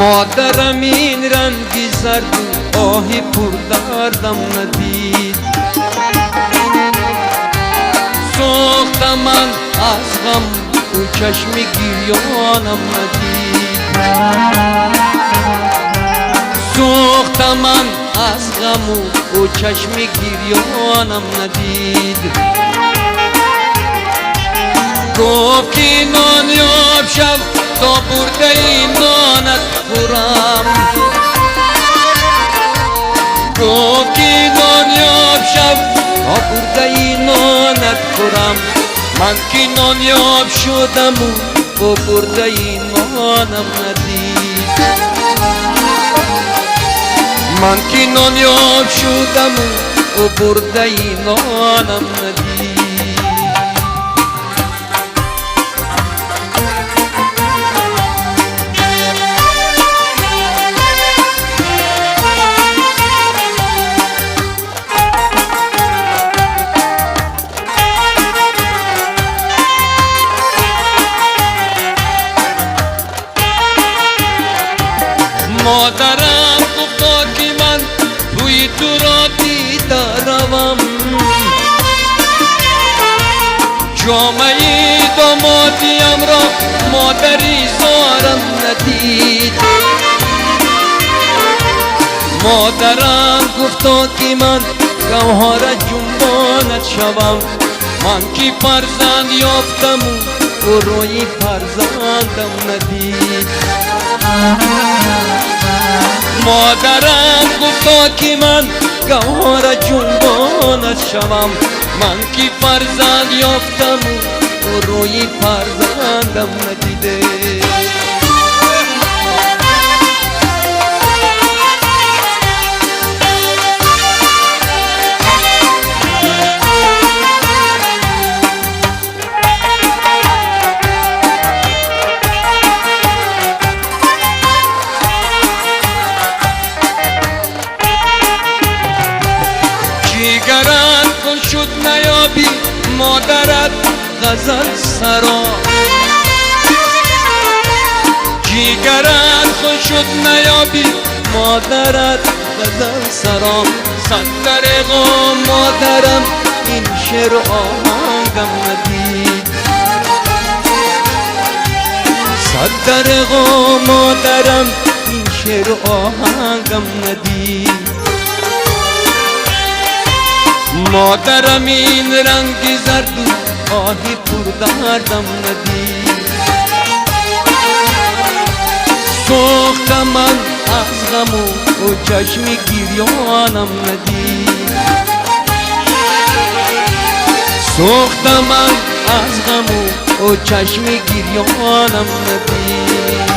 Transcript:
مادرم این رنگی زردو آهی پر دردم ندید. سوختم من از غم او چشمی گریانم ندید. سوختم من از غم او چشمی گریانم ندید. گفت که نانیاب شو تا برده نانت خورم. گفت که نانیاب شو تا برده نانت خورم. من که نانیاب شدم و برده نانم ندید. من که نانیاب شدم و برده نانم ندید. مادرم گفتا که من توی تورا دیدا روم. چماي domodiямro مادری زورم ندید. مادرم گفتا که من گوهره چونبونت شوم. من که فرزند یافتم و روی فرزندم ندید. مادرم گفتا که من گوهره چونبونت شوم. من که فرزند یافتم و روی فرزندم ندیده. جیگرت کن شد نیابی مادرت غزل سرا. جیگرت کن شد نیابی مادرت غزل سرا. صد طریقا مادرم این شعر آهنگم ندید. صد طریقا مادرم این شعر آهنگم ندید. مادرم این رنگی زردو آهی پر دردم ندید. سوختم من از غم و چشمی گریانم ندید. سوختم من از غم و چشمی گریانم ندید.